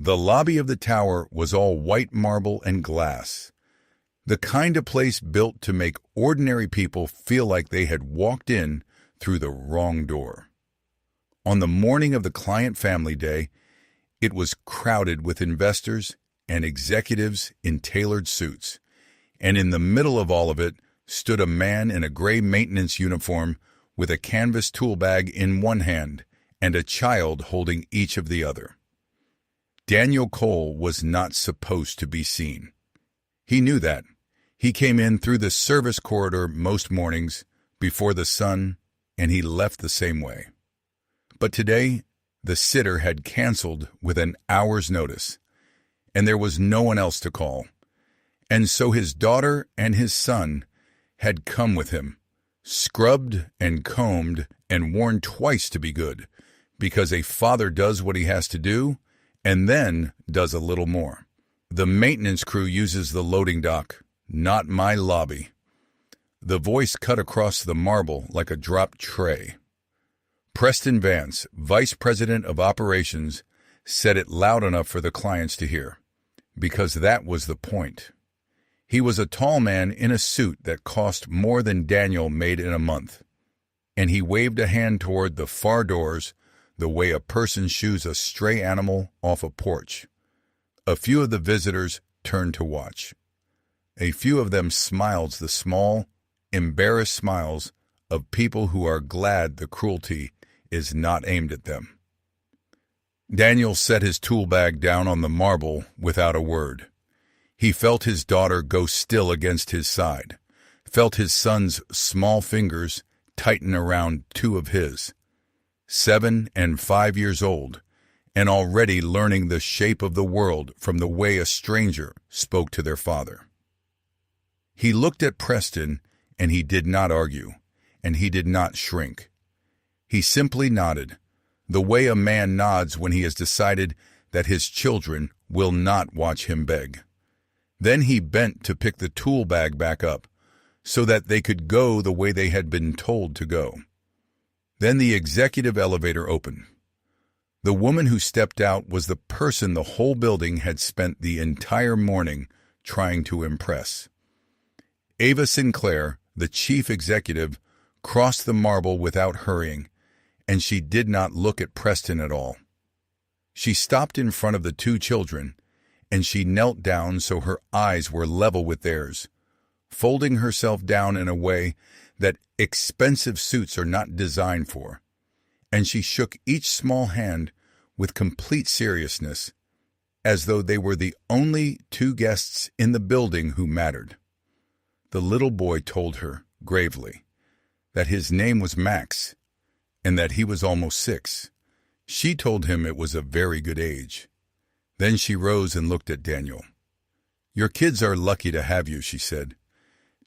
The lobby of the tower was all white marble and glass, the kind of place built to make ordinary people feel like they had walked in through the wrong door. On the morning of the client family day, it was crowded with investors and executives in tailored suits, and in the middle of all of it stood a man in a gray maintenance uniform with a canvas tool bag in one hand and a child holding each of the other. Daniel Cole was not supposed to be seen. He knew that. He came in through the service corridor most mornings before the sun, and he left the same way. But today, the sitter had canceled with an hour's notice, and there was no one else to call. And so his daughter and his son had come with him, scrubbed and combed and worn twice to be good, because a father does what he has to do and then does a little more. The maintenance crew uses the loading dock, not my lobby. The voice cut across the marble like a dropped tray. Preston Vance, Vice President of Operations, said it loud enough for the clients to hear, because that was the point. He was a tall man in a suit that cost more than Daniel made in a month, and he waved a hand toward the far doors the way a person shoos a stray animal off a porch. A few of the visitors turned to watch. A few of them smiled the small, embarrassed smiles of people who are glad the cruelty is not aimed at them. Daniel set his tool bag down on the marble without a word. He felt his daughter go still against his side, felt his son's small fingers tighten around two of his, 7 and 5 years old, and already learning the shape of the world from the way a stranger spoke to their father. He looked at Preston, and he did not argue, and he did not shrink. He simply nodded, the way a man nods when he has decided that his children will not watch him beg. Then he bent to pick the tool bag back up, so that they could go the way they had been told to go. Then the executive elevator opened. The woman who stepped out was the person the whole building had spent the entire morning trying to impress. Ava Sinclair, the chief executive, crossed the marble without hurrying, and she did not look at Preston at all. She stopped in front of the two children, and she knelt down so her eyes were level with theirs, folding herself down in a way that expensive suits are not designed for, and she shook each small hand with complete seriousness, as though they were the only two guests in the building who mattered. The little boy told her, gravely, that his name was Max, and that he was almost 6. She told him it was a very good age. Then she rose and looked at Daniel. "Your kids are lucky to have you," she said.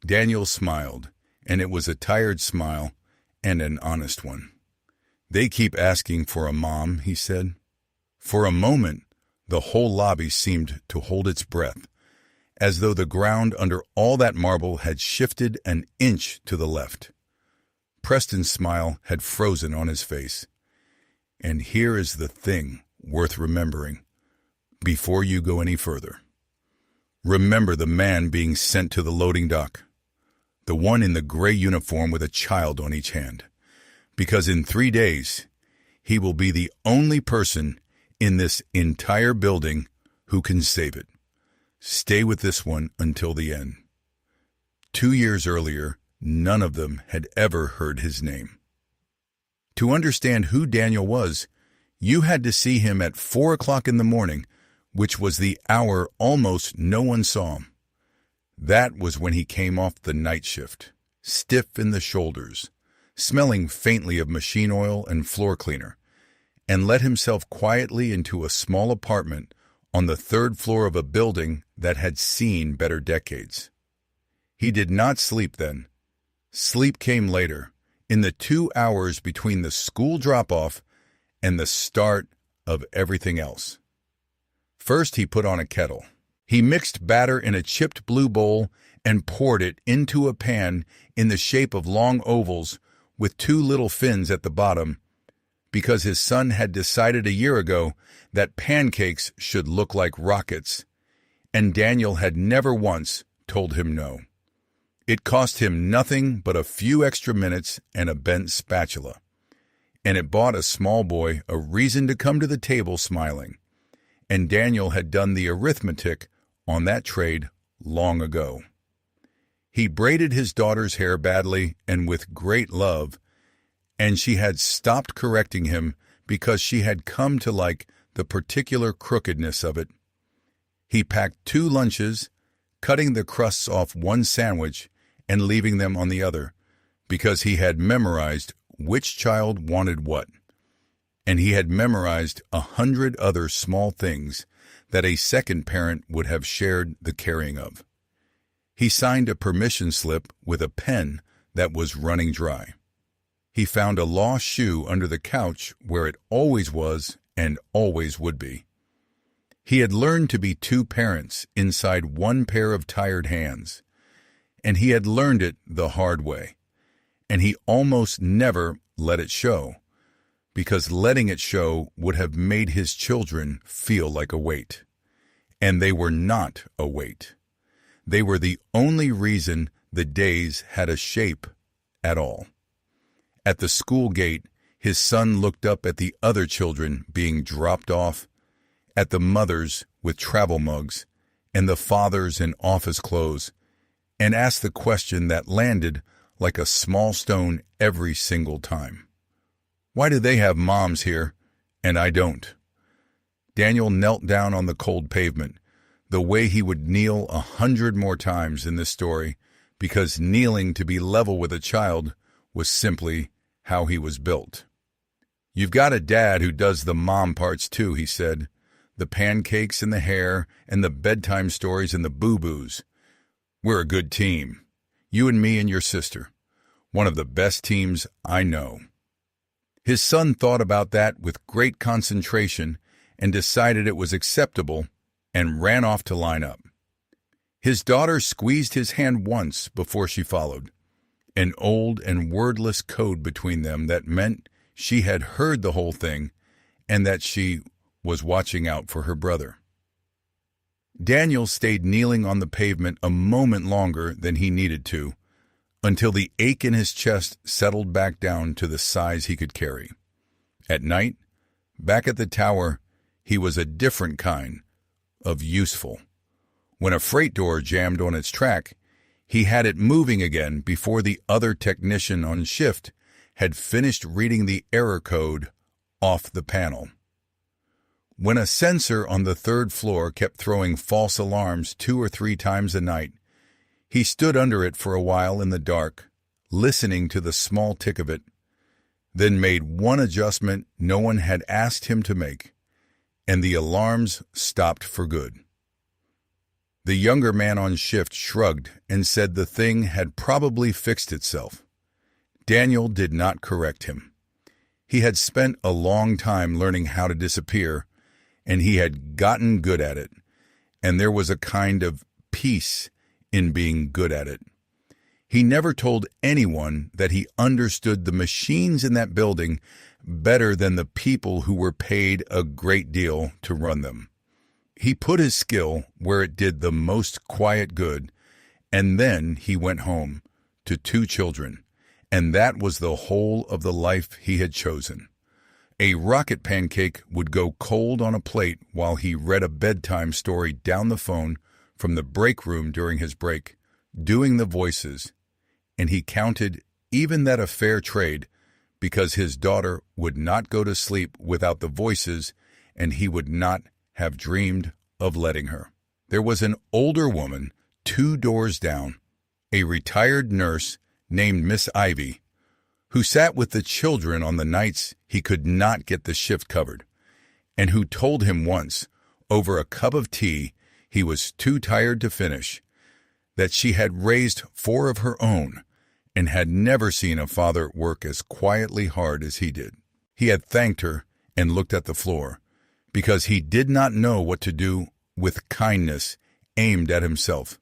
Daniel smiled, and it was a tired smile and an honest one. "They keep asking for a mom," he said. For a moment, the whole lobby seemed to hold its breath, as though the ground under all that marble had shifted an inch to the left. Preston's smile had frozen on his face. "And here is the thing worth remembering before you go any further. Remember the man being sent to the loading dock, the one in the gray uniform with a child on each hand, because in 3 days he will be the only person in this entire building who can save it. Stay with this one until the end." 2 years earlier, none of them had ever heard his name. To understand who Daniel was, you had to see him at 4 o'clock in the morning, which was the hour almost no one saw him. That was when he came off the night shift, stiff in the shoulders, smelling faintly of machine oil and floor cleaner, and let himself quietly into a small apartment on the 3rd floor of a building that had seen better decades. He did not sleep then. Sleep came later, in the 2 hours between the school drop-off and the start of everything else. First, he put on a kettle. He mixed batter in a chipped blue bowl and poured it into a pan in the shape of long ovals with 2 little fins at the bottom because his son had decided a year ago that pancakes should look like rockets, and Daniel had never once told him no. It cost him nothing but a few extra minutes and a bent spatula, and it bought a small boy a reason to come to the table smiling. And Daniel had done the arithmetic on that trade long ago. He braided his daughter's hair badly and with great love, and she had stopped correcting him because she had come to like the particular crookedness of it. He packed 2 lunches, cutting the crusts off one sandwich and leaving them on the other, because he had memorized which child wanted what, and he had memorized 100 other small things that a second parent would have shared the carrying of. He signed a permission slip with a pen that was running dry. He found a lost shoe under the couch where it always was and always would be. He had learned to be 2 parents inside one pair of tired hands, and he had learned it the hard way, and he almost never let it show, because letting it show would have made his children feel like a weight. And they were not a weight. They were the only reason the days had a shape at all. At the school gate, his son looked up at the other children being dropped off, at the mothers with travel mugs, and the fathers in office clothes, and asked the question that landed like a small stone every single time. Why do they have moms here, and I don't? Daniel knelt down on the cold pavement, the way he would kneel 100 more times in this story, because kneeling to be level with a child was simply how he was built. "You've got a dad who does the mom parts too," he said. "The pancakes and the hair and the bedtime stories and the boo-boos. We're a good team. You and me and your sister. One of the best teams I know." His son thought about that with great concentration and decided it was acceptable and ran off to line up. His daughter squeezed his hand once before she followed, an old and wordless code between them that meant she had heard the whole thing and that she was watching out for her brother. Daniel stayed kneeling on the pavement a moment longer than he needed to, until the ache in his chest settled back down to the size he could carry. At night, back at the tower, he was a different kind of useful. When a freight door jammed on its track, he had it moving again before the other technician on shift had finished reading the error code off the panel. When a sensor on the 3rd floor kept throwing false alarms 2 or 3 times a night, he stood under it for a while in the dark, listening to the small tick of it, then made one adjustment no one had asked him to make, and the alarms stopped for good. The younger man on shift shrugged and said the thing had probably fixed itself. Daniel did not correct him. He had spent a long time learning how to disappear, and he had gotten good at it, and there was a kind of peace in being good at it. He never told anyone that he understood the machines in that building better than the people who were paid a great deal to run them. He put his skill where it did the most quiet good, and then he went home to 2 children, and that was the whole of the life he had chosen. A rocket pancake would go cold on a plate while he read a bedtime story down the phone from the break room during his break, doing the voices, and he counted even that a fair trade because his daughter would not go to sleep without the voices, and he would not have dreamed of letting her. There was an older woman 2 doors down, a retired nurse named Miss Ivy, who sat with the children on the nights he could not get the shift covered, and who told him once, over a cup of tea he was too tired to finish, that she had raised 4 of her own and had never seen a father work as quietly hard as he did. He had thanked her and looked at the floor, because he did not know what to do with kindness aimed at himself.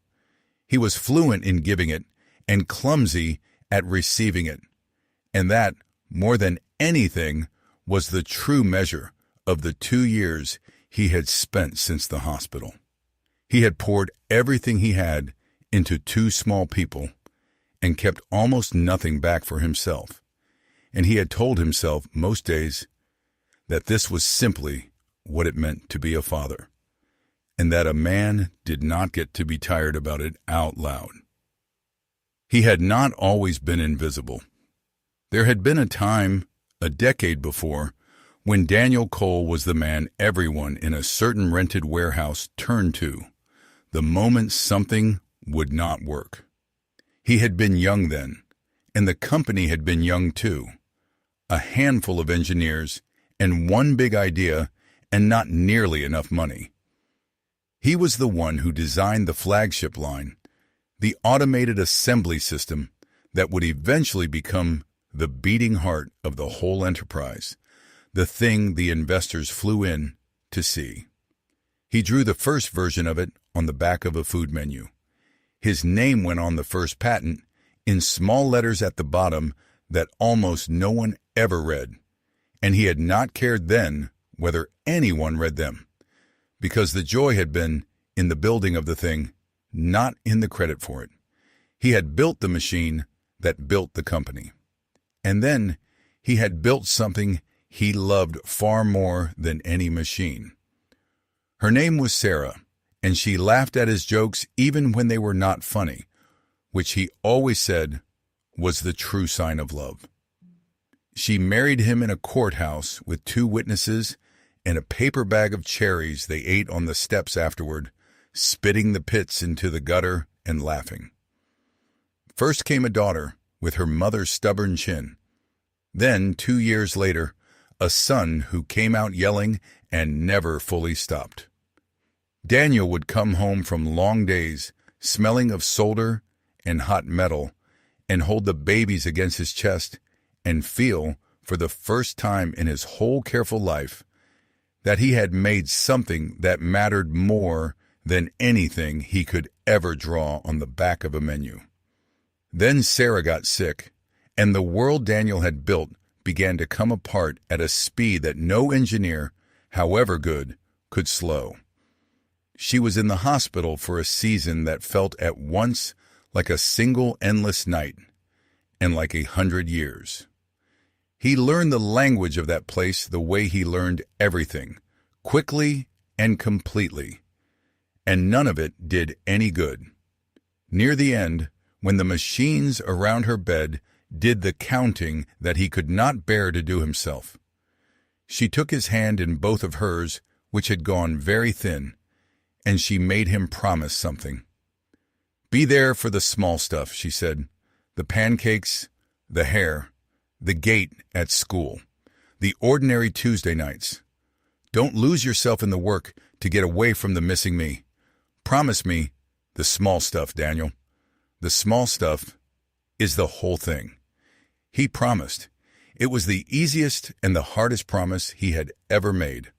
He was fluent in giving it and clumsy at receiving it, and that, more than anything, was the true measure of the 2 years he had spent since the hospital. He had poured everything he had into 2 small people and kept almost nothing back for himself. And he had told himself most days that this was simply what it meant to be a father, and that a man did not get to be tired about it out loud. He had not always been invisible. There had been a time, a decade before, when Daniel Cole was the man everyone in a certain rented warehouse turned to the moment something would not work. He had been young then, and the company had been young too. A handful of engineers and one big idea and not nearly enough money. He was the one who designed the flagship line, the automated assembly system that would eventually become the beating heart of the whole enterprise, the thing the investors flew in to see. He drew the first version of it on the back of a food menu. His name went on the first patent in small letters at the bottom that almost no one ever read, and he had not cared then whether anyone read them, because the joy had been in the building of the thing, not in the credit for it. He had built the machine that built the company. And then he had built something he loved far more than any machine. Her name was Sarah, and she laughed at his jokes even when they were not funny, which he always said was the true sign of love. She married him in a courthouse with 2 witnesses and a paper bag of cherries they ate on the steps afterward, spitting the pits into the gutter and laughing. First came a daughter with her mother's stubborn chin. Then, 2 years later, a son who came out yelling and never fully stopped. Daniel would come home from long days, smelling of solder and hot metal, and hold the babies against his chest and feel, for the first time in his whole careful life, that he had made something that mattered more than anything he could ever draw on the back of a menu. Then Sarah got sick, and the world Daniel had built began to come apart at a speed that no engineer, however good, could slow. She was in the hospital for a season that felt at once like a single endless night and like 100 years. He learned the language of that place the way he learned everything, quickly and completely, and none of it did any good. Near the end, when the machines around her bed did the counting that he could not bear to do himself, she took his hand in both of hers, which had gone very thin, and she made him promise something. "Be there for the small stuff," she said, "the pancakes, the hair, the gate at school, the ordinary Tuesday nights. Don't lose yourself in the work to get away from the missing me. Promise me the small stuff, Daniel. The small stuff is the whole thing." He promised. It was the easiest and the hardest promise he had ever made.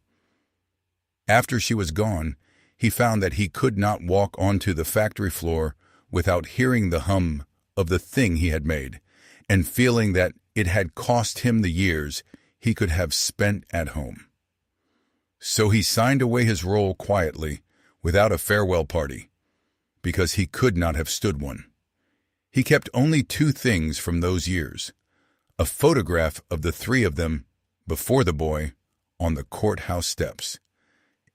After she was gone, he found that he could not walk onto the factory floor without hearing the hum of the thing he had made and feeling that it had cost him the years he could have spent at home. So he signed away his role quietly, without a farewell party, because he could not have stood one. He kept only 2 things from those years: a photograph of the 3 of them before the boy on the courthouse steps,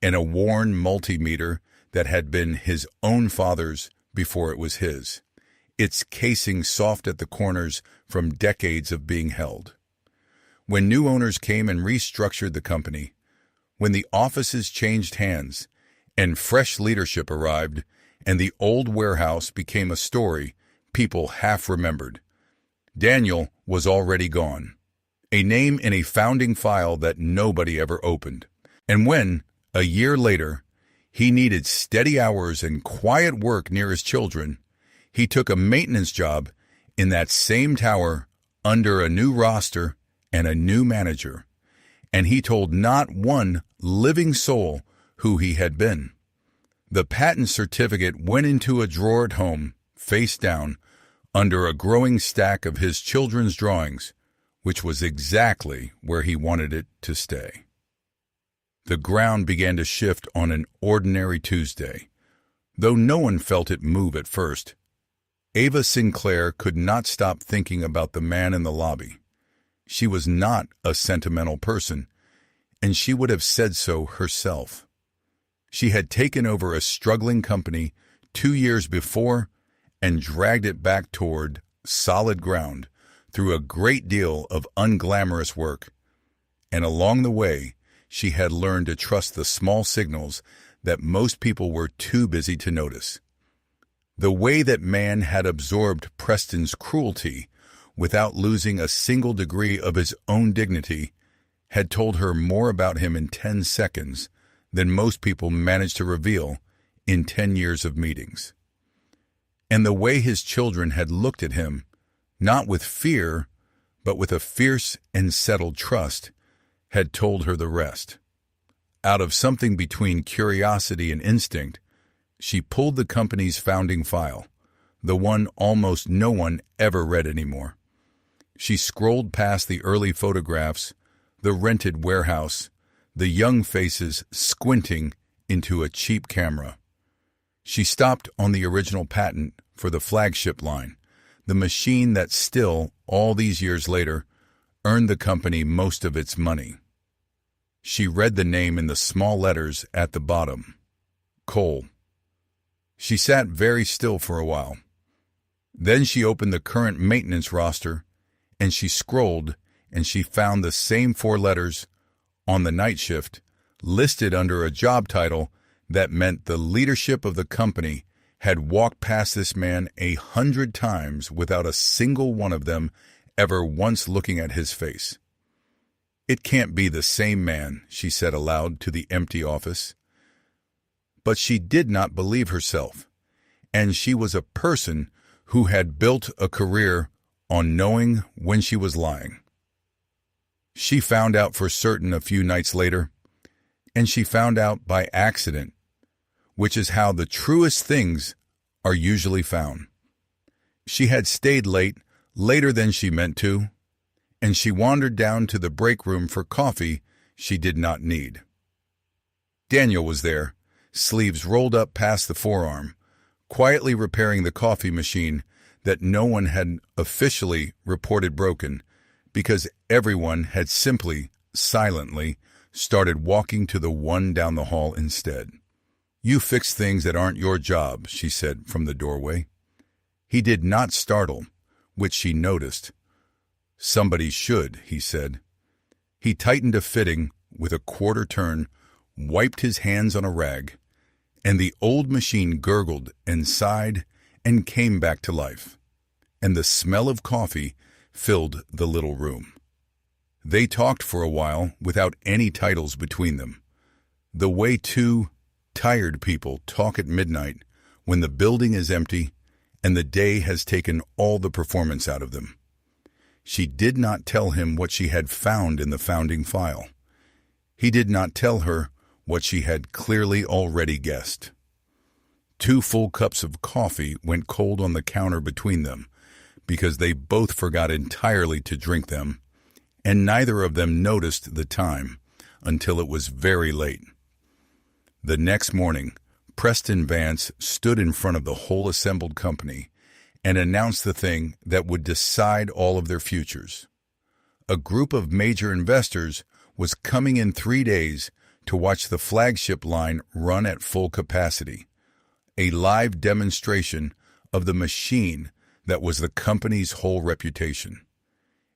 and a worn multimeter that had been his own father's before it was his, its casing soft at the corners from decades of being held. When new owners came and restructured the company, when the offices changed hands, and fresh leadership arrived, and the old warehouse became a story people half remembered, Daniel was already gone, a name in a founding file that nobody ever opened. And when, a year later, he needed steady hours and quiet work near his children, he took a maintenance job in that same tower under a new roster and a new manager, and he told not one living soul who he had been. The patent certificate went into a drawer at home, face down, under a growing stack of his children's drawings, which was exactly where he wanted it to stay. The ground began to shift on an ordinary Tuesday. Though no one felt it move at first, Ava Sinclair could not stop thinking about the man in the lobby. She was not a sentimental person, and she would have said so herself. She had taken over a struggling company 2 years before and dragged it back toward solid ground through a great deal of unglamorous work. And along the way, she had learned to trust the small signals that most people were too busy to notice. The way that man had absorbed Preston's cruelty without losing a single degree of his own dignity had told her more about him in 10 seconds than most people managed to reveal in 10 years of meetings. And the way his children had looked at him, not with fear, but with a fierce and settled trust, had told her the rest. Out of something between curiosity and instinct, she pulled the company's founding file, the one almost no one ever read anymore. She scrolled past the early photographs, the rented warehouse, the young faces squinting into a cheap camera. She stopped on the original patent for the flagship line, the machine that still, all these years later, earned the company most of its money. She read the name in the small letters at the bottom, Cole. She sat very still for a while. Then she opened the current maintenance roster, and she scrolled, and she found the same 4 letters on the night shift listed under a job title that meant the leadership of the company had walked past this man 100 times without a single one of them ever once looking at his face. "It can't be the same man," she said aloud to the empty office. But she did not believe herself, and she was a person who had built a career on knowing when she was lying. She found out for certain a few nights later, and she found out by accident, which is how the truest things are usually found. She had stayed late, later than she meant to, and she wandered down to the break room for coffee she did not need. Daniel was there, sleeves rolled up past the forearm, quietly repairing the coffee machine that no one had officially reported broken, because everyone had simply, silently, started walking to the one down the hall instead. "You fix things that aren't your job," she said from the doorway. He did not startle, which she noticed. "Somebody should," he said. He tightened a fitting with a quarter turn, wiped his hands on a rag, and the old machine gurgled and sighed and came back to life, and the smell of coffee filled the little room. They talked for a while without any titles between them, the way 2 tired people talk at midnight when the building is empty and the day has taken all the performance out of them. She did not tell him what she had found in the founding file. He did not tell her what she had clearly already guessed. 2 full cups of coffee went cold on the counter between them because they both forgot entirely to drink them, and neither of them noticed the time until it was very late. The next morning, Preston Vance stood in front of the whole assembled company and announced the thing that would decide all of their futures. A group of major investors was coming in 3 days to watch the flagship line run at full capacity, a live demonstration of the machine that was the company's whole reputation.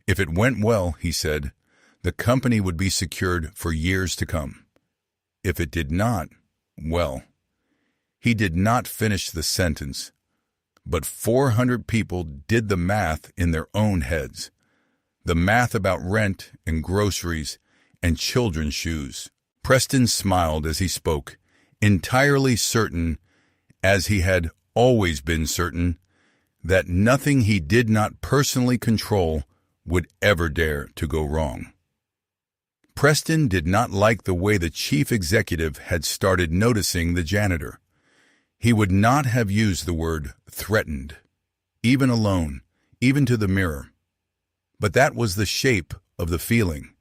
If it went well, he said, the company would be secured for years to come. If it did not, well, he did not finish the sentence, but 400 people did the math in their own heads, the math about rent and groceries and children's shoes. Preston smiled as he spoke, entirely certain, as he had always been certain, that nothing he did not personally control would ever dare to go wrong. Preston did not like the way the chief executive had started noticing the janitor. He would not have used the word threatened, even alone, even to the mirror. But that was the shape of the feeling,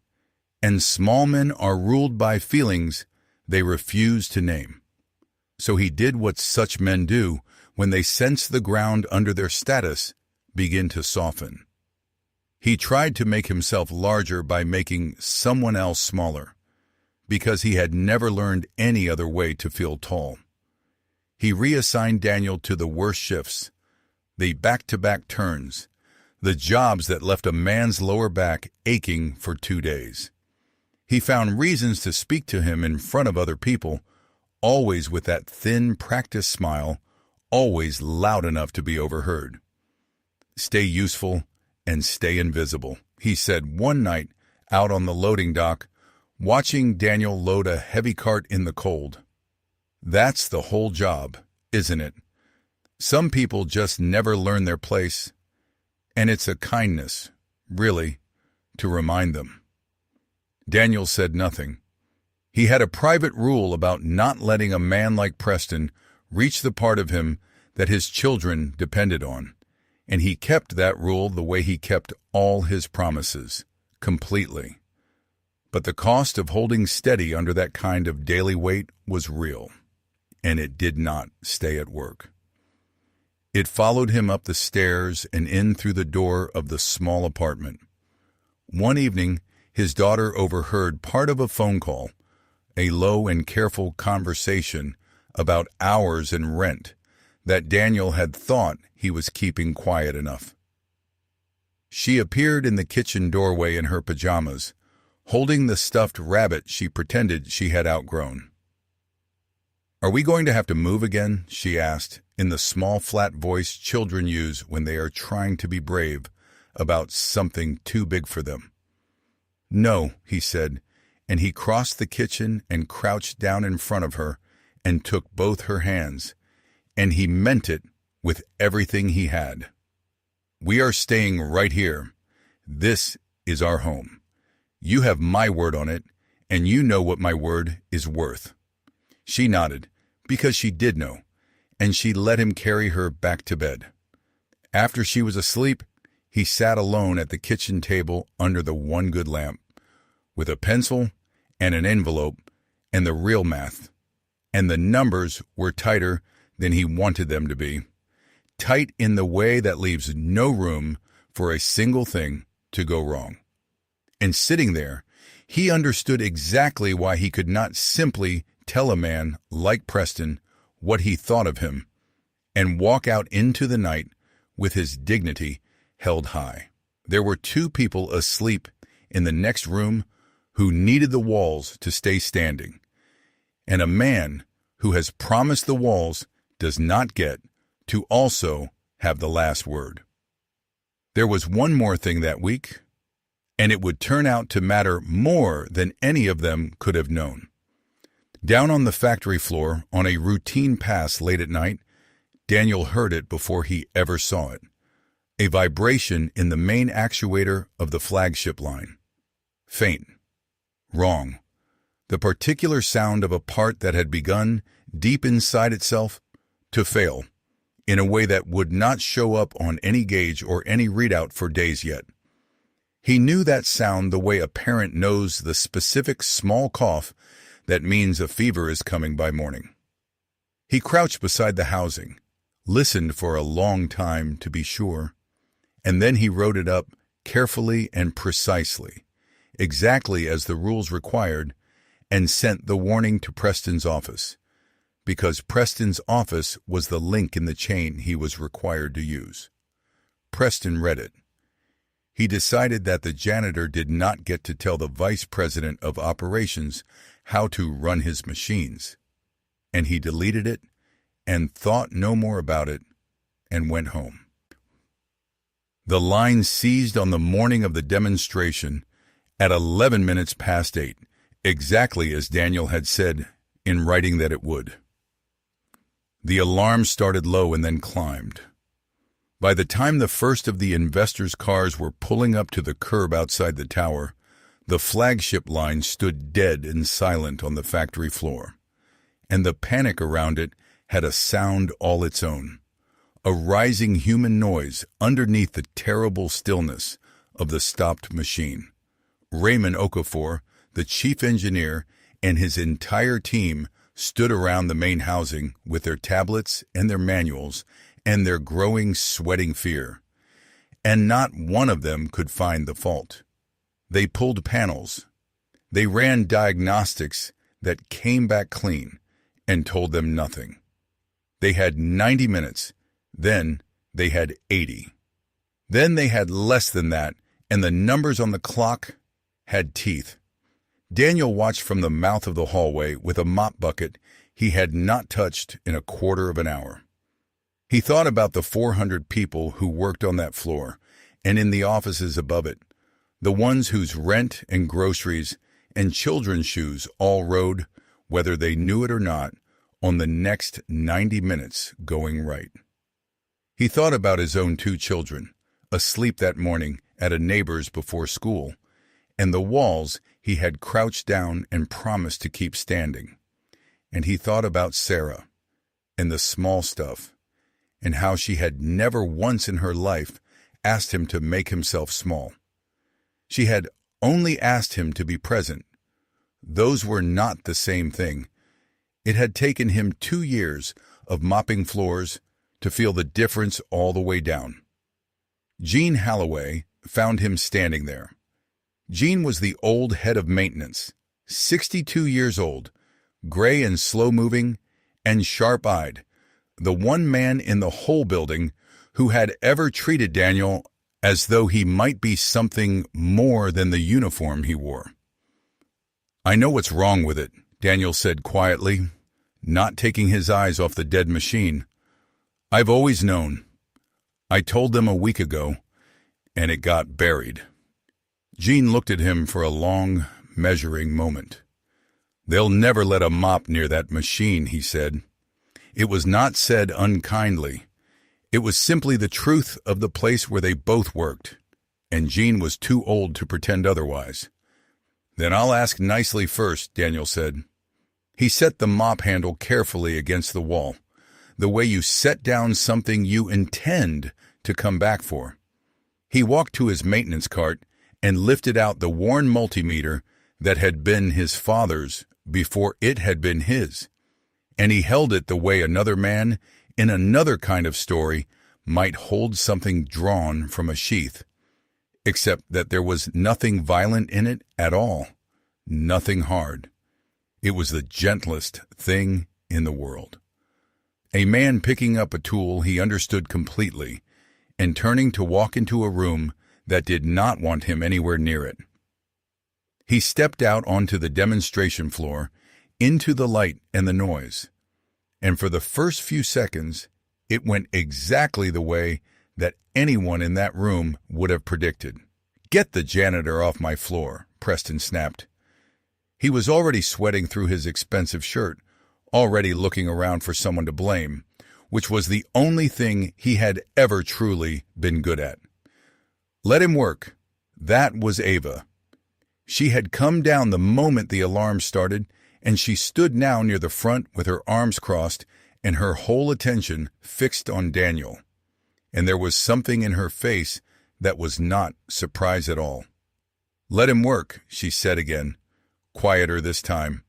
and small men are ruled by feelings they refuse to name. So he did what such men do when they sense the ground under their status begin to soften. He tried to make himself larger by making someone else smaller, because he had never learned any other way to feel tall. He reassigned Daniel to the worst shifts, the back-to-back turns, the jobs that left a man's lower back aching for 2 days. He found reasons to speak to him in front of other people, always with that thin, practiced smile, always loud enough to be overheard. "Stay useful and stay invisible," he said one night out on the loading dock, watching Daniel load a heavy cart in the cold. That's the whole job, isn't it? Some people just never learn their place, and it's a kindness, really, to remind them. Daniel said nothing. He had a private rule about not letting a man like Preston reach the part of him that his children depended on, and he kept that rule the way he kept all his promises, completely. But the cost of holding steady under that kind of daily weight was real, and it did not stay at work. It followed him up the stairs and in through the door of the small apartment. One evening, his daughter overheard part of a phone call, a low and careful conversation about hours and rent that Daniel had thought he was keeping quiet enough. She appeared in the kitchen doorway in her pajamas, holding the stuffed rabbit she pretended she had outgrown. "Are we going to have to move again?" she asked, in the small flat voice children use when they are trying to be brave about something too big for them. "No," he said, and he crossed the kitchen and crouched down in front of her and took both her hands, and he meant it with everything he had. "We are staying right here. This is our home. You have my word on it, and you know what my word is worth." She nodded, because she did know, and she let him carry her back to bed. After she was asleep, he sat alone at the kitchen table under the one good lamp, with a pencil and an envelope and the real math, and the numbers were tighter than he wanted them to be, tight in the way that leaves no room for a single thing to go wrong. And sitting there, he understood exactly why he could not simply tell a man like Preston what he thought of him and walk out into the night with his dignity held high. There were 2 people asleep in the next room who needed the walls to stay standing, and a man who has promised the walls does not get to also have the last word. There was one more thing that week, and it would turn out to matter more than any of them could have known. Down on the factory floor, on a routine pass late at night, Daniel heard it before he ever saw it. A vibration in the main actuator of the flagship line. Faint. Wrong. The particular sound of a part that had begun, deep inside itself, to fail, in a way that would not show up on any gauge or any readout for days yet. He knew that sound the way a parent knows the specific small cough that means a fever is coming by morning. He crouched beside the housing, listened for a long time to be sure, and then he wrote it up carefully and precisely, exactly as the rules required, and sent the warning to Preston's office, because Preston's office was the link in the chain he was required to use. Preston read it. He decided that the janitor did not get to tell the vice president of operations how to run his machines, and he deleted it and thought no more about it and went home. The line seized on the morning of the demonstration at 11 minutes past 8, exactly as Daniel had said in writing that it would. The alarm started low and then climbed. By the time the first of the investors' cars were pulling up to the curb outside the tower, the flagship line stood dead and silent on the factory floor, and the panic around it had a sound all its own, a rising human noise underneath the terrible stillness of the stopped machine. Raymond Okafor, the chief engineer, and his entire team stood around the main housing with their tablets and their manuals and their growing, sweating fear. And not one of them could find the fault. They pulled panels. They ran diagnostics that came back clean and told them nothing. They had 90 minutes. Then they had 80. Then they had less than that, and the numbers on the clock had teeth. Daniel watched from the mouth of the hallway with a mop bucket he had not touched in a quarter of an hour. He thought about the 400 people who worked on that floor and in the offices above it, the ones whose rent and groceries and children's shoes all rode, whether they knew it or not, on the next 90 minutes going right. He thought about his own 2 children, asleep that morning at a neighbor's before school, and the walls he had crouched down and promised to keep standing. And he thought about Sarah and the small stuff, and how she had never once in her life asked him to make himself small. She had only asked him to be present. Those were not the same thing. It had taken him 2 years of mopping floors to feel the difference all the way down. Gene Holloway found him standing there. Gene was the old head of maintenance, 62 years old, gray and slow-moving and sharp-eyed, the one man in the whole building who had ever treated Daniel as though he might be something more than the uniform he wore. "I know what's wrong with it," Daniel said quietly, not taking his eyes off the dead machine. "I've always known. I told them a week ago, and it got buried." Gene looked at him for a long, measuring moment. "They'll never let a mop near that machine," he said. It was not said unkindly. It was simply the truth of the place where they both worked, and Gene was too old to pretend otherwise. "Then I'll ask nicely first," Daniel said. He set the mop handle carefully against the wall, the way you set down something you intend to come back for. He walked to his maintenance cart and lifted out the worn multimeter that had been his father's before it had been his, and he held it the way another man in another kind of story might hold something drawn from a sheath, except that there was nothing violent in it at all, nothing hard. It was the gentlest thing in the world. A man picking up a tool he understood completely and turning to walk into a room that did not want him anywhere near it. He stepped out onto the demonstration floor, into the light and the noise, and for the first few seconds, it went exactly the way that anyone in that room would have predicted. "Get the janitor off my floor," Preston snapped. He was already sweating through his expensive shirt, already looking around for someone to blame, which was the only thing he had ever truly been good at. Let him work. That was Ava. She had come down the moment the alarm started, and she stood now near the front with her arms crossed and her whole attention fixed on Daniel. And there was something in her face that was not surprise at all. "Let him work," she said again, quieter this time.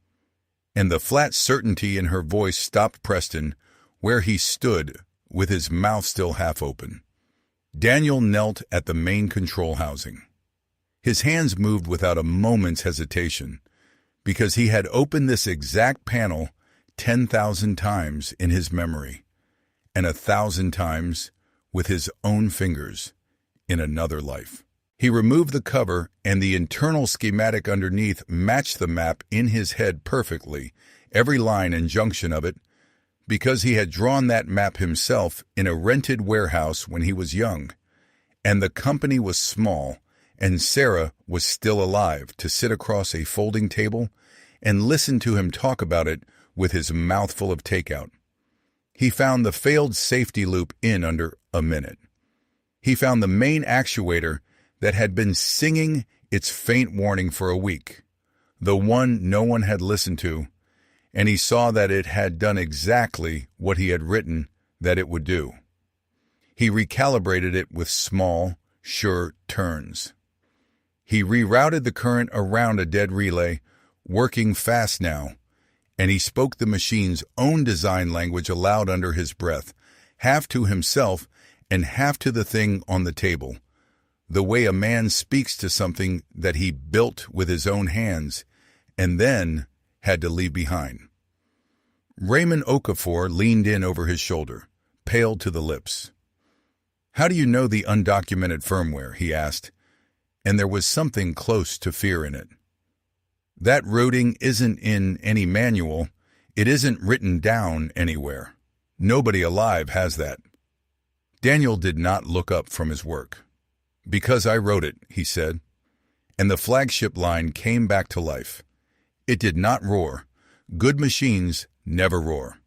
And the flat certainty in her voice stopped Preston where he stood with his mouth still half open. Daniel knelt at the main control housing. His hands moved without a moment's hesitation, because he had opened this exact panel 10,000 times in his memory, and 1,000 times with his own fingers in another life. He removed the cover, and the internal schematic underneath matched the map in his head perfectly, every line and junction of it, because he had drawn that map himself in a rented warehouse when he was young, and the company was small, and Sarah was still alive to sit across a folding table and listen to him talk about it with his mouth full of takeout. He found the failed safety loop in under a minute. He found the main actuator that had been singing its faint warning for a week, the one no one had listened to, and he saw that it had done exactly what he had written that it would do. He recalibrated it with small, sure turns. He rerouted the current around a dead relay, working fast now, and he spoke the machine's own design language aloud under his breath, half to himself and half to the thing on the table, the way a man speaks to something that he built with his own hands and then had to leave behind. Raymond Okafor leaned in over his shoulder, pale to the lips. "How do you know the undocumented firmware?" he asked, and there was something close to fear in it. "That routing isn't in any manual. It isn't written down anywhere. Nobody alive has that." Daniel did not look up from his work. "Because I wrote it," he said, and the flagship line came back to life. It did not roar. Good machines never roar.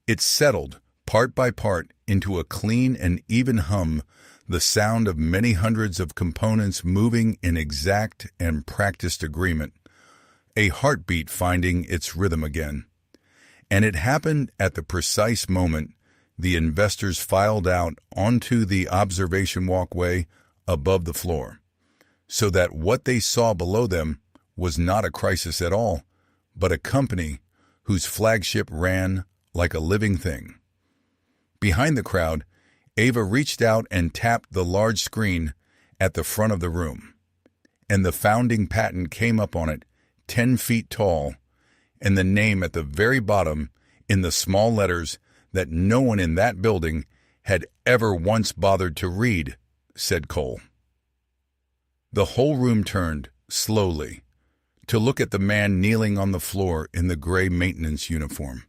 It settled, part by part, into a clean and even hum, the sound of many hundreds of components moving in exact and practiced agreement, a heartbeat finding its rhythm again. And it happened at the precise moment the investors filed out onto the observation walkway above the floor, so that what they saw below them was not a crisis at all, but a company whose flagship ran like a living thing. Behind the crowd, Ava reached out and tapped the large screen at the front of the room, and the founding patent came up on it, 10 feet tall, and the name at the very bottom in the small letters that no one in that building had ever once bothered to read, said Cole. The whole room turned, slowly, to look at the man kneeling on the floor in the gray maintenance uniform,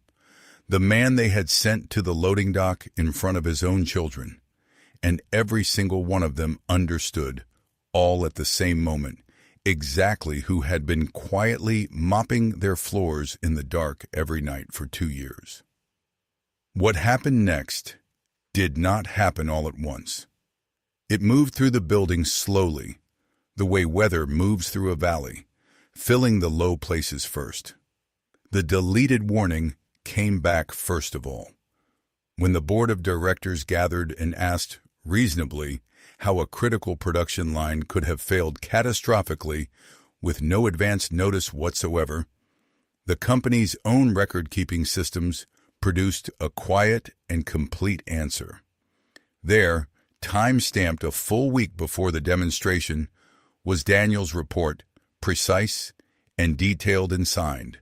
the man they had sent to the loading dock in front of his own children, and every single one of them understood, all at the same moment, exactly who had been quietly mopping their floors in the dark every night for 2 years. What happened next did not happen all at once. It moved through the building slowly, the way weather moves through a valley, filling the low places first. The deleted warning came back first of all, when the board of directors gathered and asked, reasonably, how a critical production line could have failed catastrophically with no advance notice whatsoever. The company's own record-keeping systems produced a quiet and complete answer. There, time-stamped a full week before the demonstration, was Daniel's report, precise and detailed and signed,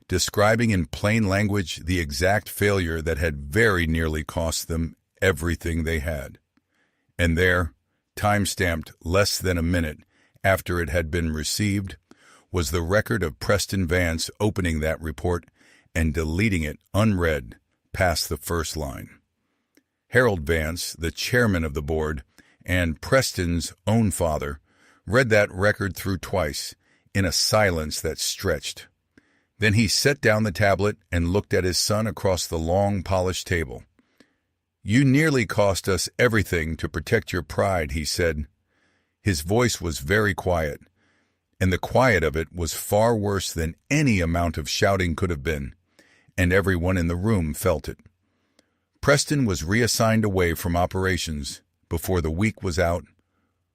describing in plain language the exact failure that had very nearly cost them everything they had. And there, time-stamped less than a minute after it had been received, was the record of Preston Vance opening that report and deleting it unread past the first line. Harold Vance, the chairman of the board, and Preston's own father, read that record through twice in a silence that stretched. Then he set down the tablet and looked at his son across the long, polished table. "You nearly cost us everything to protect your pride," he said. His voice was very quiet, and the quiet of it was far worse than any amount of shouting could have been, and everyone in the room felt it. Preston was reassigned away from operations before the week was out,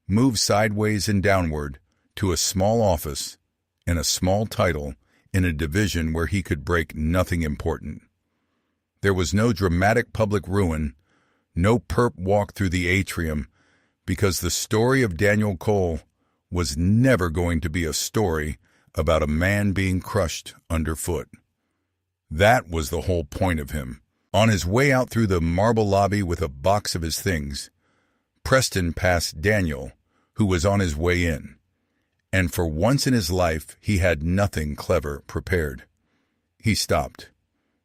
moved sideways and downward to a small office and a small title in a division where he could break nothing important. There was no dramatic public ruin, no perp walk through the atrium, because the story of Daniel Cole was never going to be a story about a man being crushed underfoot. That was the whole point of him. On his way out through the marble lobby with a box of his things, Preston passed Daniel, who was on his way in, and for once in his life he had nothing clever prepared. He stopped.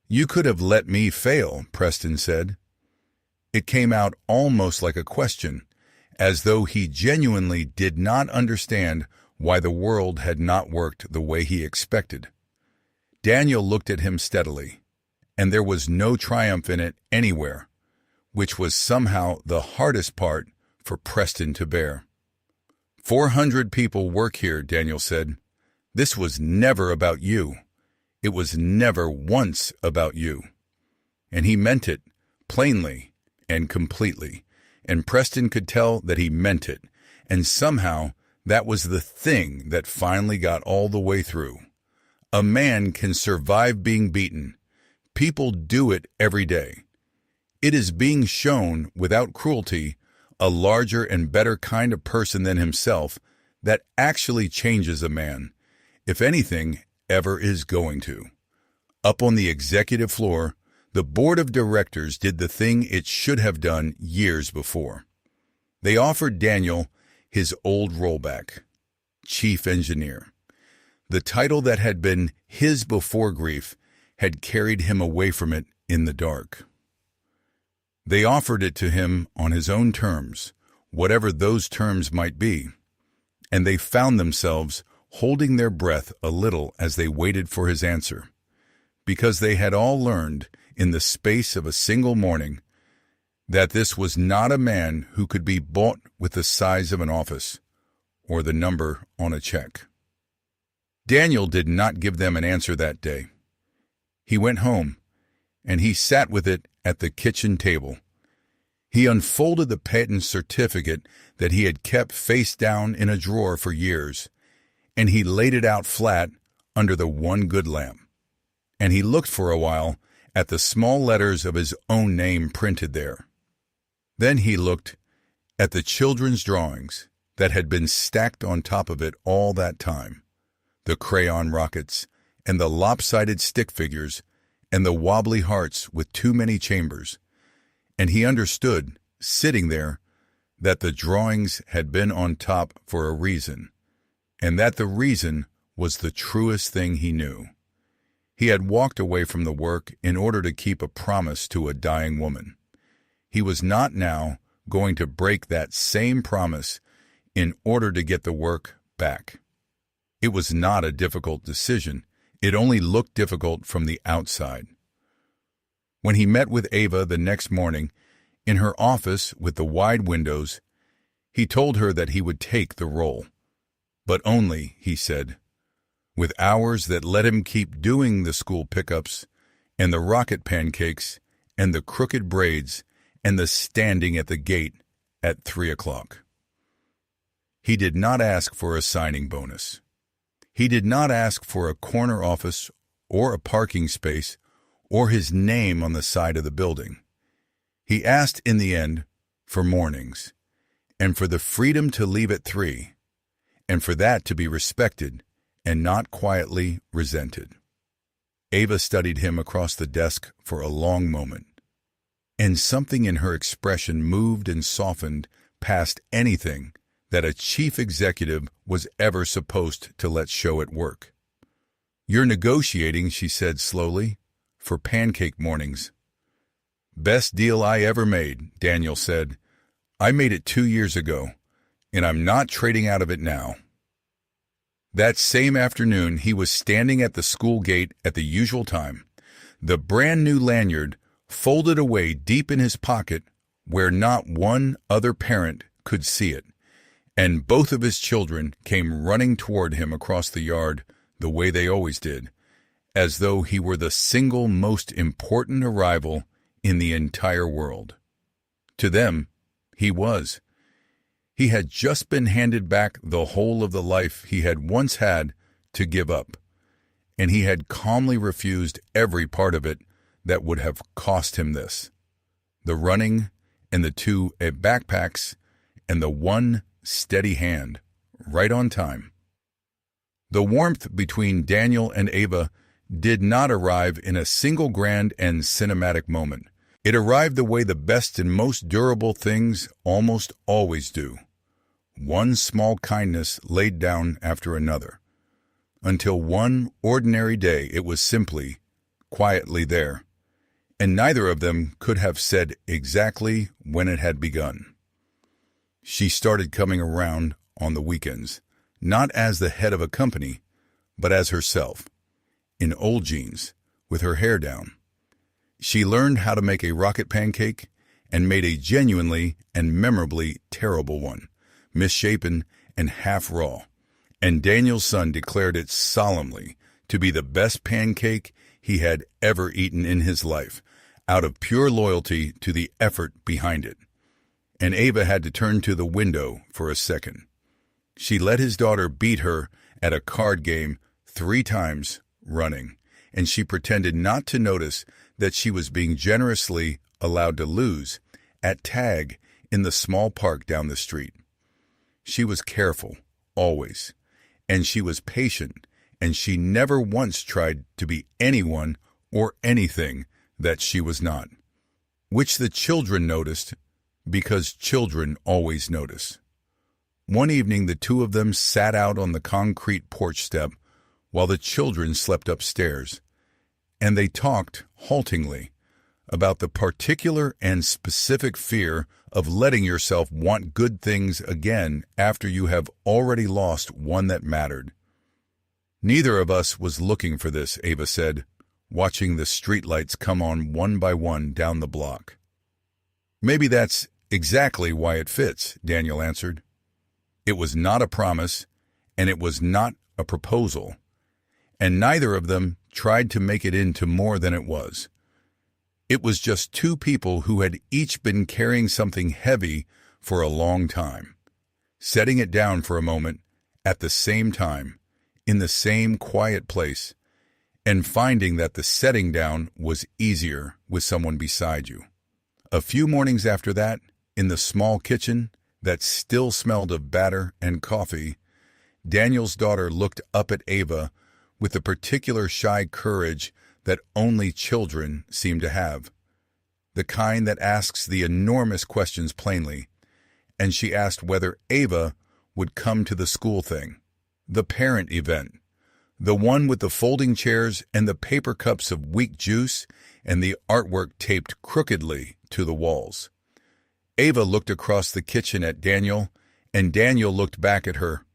"You could have let me fail," Preston said. It came out almost like a question, as though he genuinely did not understand why the world had not worked the way he expected. Daniel looked at him steadily, and there was no triumph in it anywhere, which was somehow the hardest part for Preston to bear. 400 people work here, Daniel said. This was never about you. It was never once about you. And he meant it, plainly and completely, and Preston could tell that he meant it, and somehow That was the thing that finally got all the way through. A man can survive being beaten. People do it every day. It is being shown, without cruelty, a larger and better kind of person than himself that actually changes a man, if anything ever is going to. Up on the executive floor, the board of directors did the thing it should have done years before. They offered Daniel his old rollback, chief engineer. The title that had been his before grief had carried him away from it in the dark. They offered it to him on his own terms, whatever those terms might be, and they found themselves holding their breath a little as they waited for his answer, because they had all learned in the space of a single morning that this was not a man who could be bought with the size of an office or the number on a check. Daniel did not give them an answer that day. He went home, and he sat with it at the kitchen table. He unfolded the patent certificate that he had kept face down in a drawer for years, and he laid it out flat under the one good lamp. And he looked for a while at the small letters of his own name printed there. Then he looked at the children's drawings that had been stacked on top of it all that time, the crayon rockets and the lopsided stick figures and the wobbly hearts with too many chambers, and he understood, sitting there, that the drawings had been on top for a reason, and that the reason was the truest thing he knew. He had walked away from the work in order to keep a promise to a dying woman. He was not now going to break that same promise in order to get the work back. It was not a difficult decision. It only looked difficult from the outside. When he met with Ava the next morning, in her office with the wide windows, he told her that he would take the role. But only, he said, with hours that let him keep doing the school pickups and the rocket pancakes and the crooked braids and the standing at the gate at 3 o'clock. He did not ask for a signing bonus. He did not ask for a corner office or a parking space or his name on the side of the building. He asked in the end for mornings, and for the freedom to leave at 3, and for that to be respected and not quietly resented. Ava studied him across the desk for a long moment, and something in her expression moved and softened past anything that a chief executive was ever supposed to let show at work. "You're negotiating," she said slowly, "for pancake mornings." "Best deal I ever made," Daniel said. "I made it 2 years ago, and I'm not trading out of it now." That same afternoon, he was standing at the school gate at the usual time, the brand new lanyard folded away deep in his pocket where not one other parent could see it, and both of his children came running toward him across the yard the way they always did, as though he were the single most important arrival in the entire world. To them, he was. He had just been handed back the whole of the life he had once had to give up, and he had calmly refused every part of it that would have cost him this: the running and the 2 backpacks and the 1 steady hand, right on time. The warmth between Daniel and Ava did not arrive in a single grand and cinematic moment. It arrived the way the best and most durable things almost always do: one small kindness laid down after another, until one ordinary day it was simply, quietly there, and neither of them could have said exactly when it had begun. She started coming around on the weekends, not as the head of a company, but as herself, in old jeans, with her hair down. She learned how to make a rocket pancake and made a genuinely and memorably terrible one, misshapen and half raw, and Daniel's son declared it solemnly to be the best pancake he had ever eaten in his life, out of pure loyalty to the effort behind it. And Ava had to turn to the window for a second. She let his daughter beat her at a card game 3 times running, and she pretended not to notice that she was being generously allowed to lose at tag in the small park down the street. She was careful, always, and she was patient, and she never once tried to be anyone or anything that she was not, which the children noticed because children always notice. One evening, the two of them sat out on the concrete porch step while the children slept upstairs, and they talked haltingly about the particular and specific fear of letting yourself want good things again after you have already lost one that mattered. Neither of us was looking for this, Ava said, watching the streetlights come on one by one down the block. Maybe that's exactly why it fits, Daniel answered. It was not a promise, and it was not a proposal, and neither of them tried to make it into more than it was. It was just two people who had each been carrying something heavy for a long time, setting it down for a moment at the same time, in the same quiet place, and finding that the setting down was easier with someone beside you. A few mornings after that, in the small kitchen that still smelled of batter and coffee, Daniel's daughter looked up at Ava with the particular shy courage that only children seem to have, the kind that asks the enormous questions plainly, and she asked whether Ava would come to the school thing, the parent event, the one with the folding chairs and the paper cups of weak juice and the artwork taped crookedly to the walls. Ava looked across the kitchen at Daniel, and Daniel looked back at her,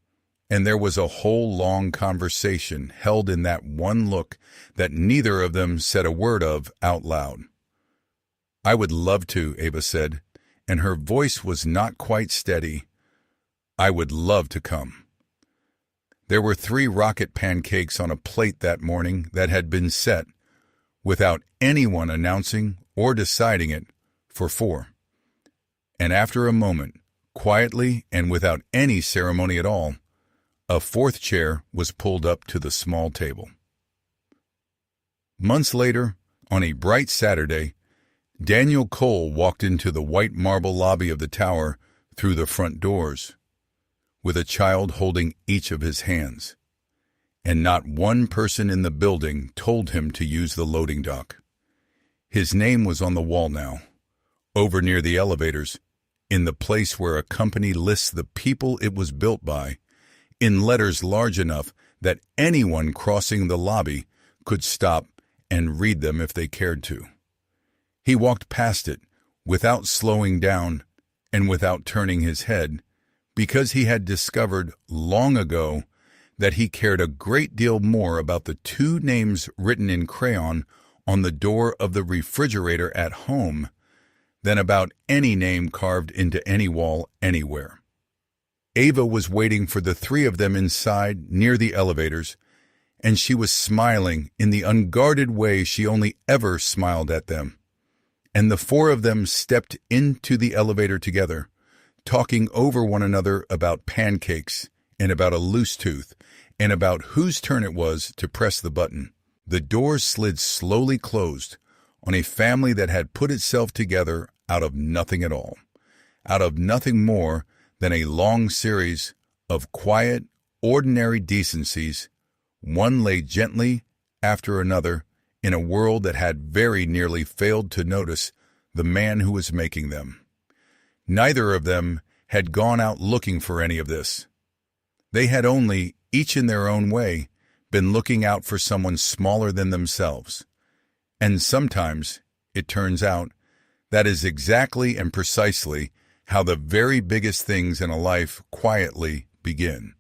and there was a whole long conversation held in that one look that neither of them said a word of out loud. "I would love to," Ava said, and her voice was not quite steady. "I would love to come." There were 3 rocket pancakes on a plate that morning that had been set, without anyone announcing or deciding it, for 4. And after a moment, quietly and without any ceremony at all, a 4th chair was pulled up to the small table. Months later, on a bright Saturday, Daniel Cole walked into the white marble lobby of the tower through the front doors, with a child holding each of his hands, and not one person in the building told him to use the loading dock. His name was on the wall now, over near the elevators, in the place where a company lists the people it was built by, in letters large enough that anyone crossing the lobby could stop and read them if they cared to. He walked past it without slowing down and without turning his head, because he had discovered long ago that he cared a great deal more about the 2 names written in crayon on the door of the refrigerator at home than about any name carved into any wall anywhere. Ava was waiting for the 3 of them inside near the elevators, and she was smiling in the unguarded way she only ever smiled at them. And the 4 of them stepped into the elevator together, talking over one another about pancakes and about a loose tooth and about whose turn it was to press the button. The door slid slowly closed on a family that had put itself together out of nothing at all, out of nothing more than a long series of quiet, ordinary decencies, one lay gently after another in a world that had very nearly failed to notice the man who was making them. Neither of them had gone out looking for any of this. They had only, each in their own way, been looking out for someone smaller than themselves. And sometimes, it turns out, that is exactly and precisely how the very biggest things in a life quietly begin.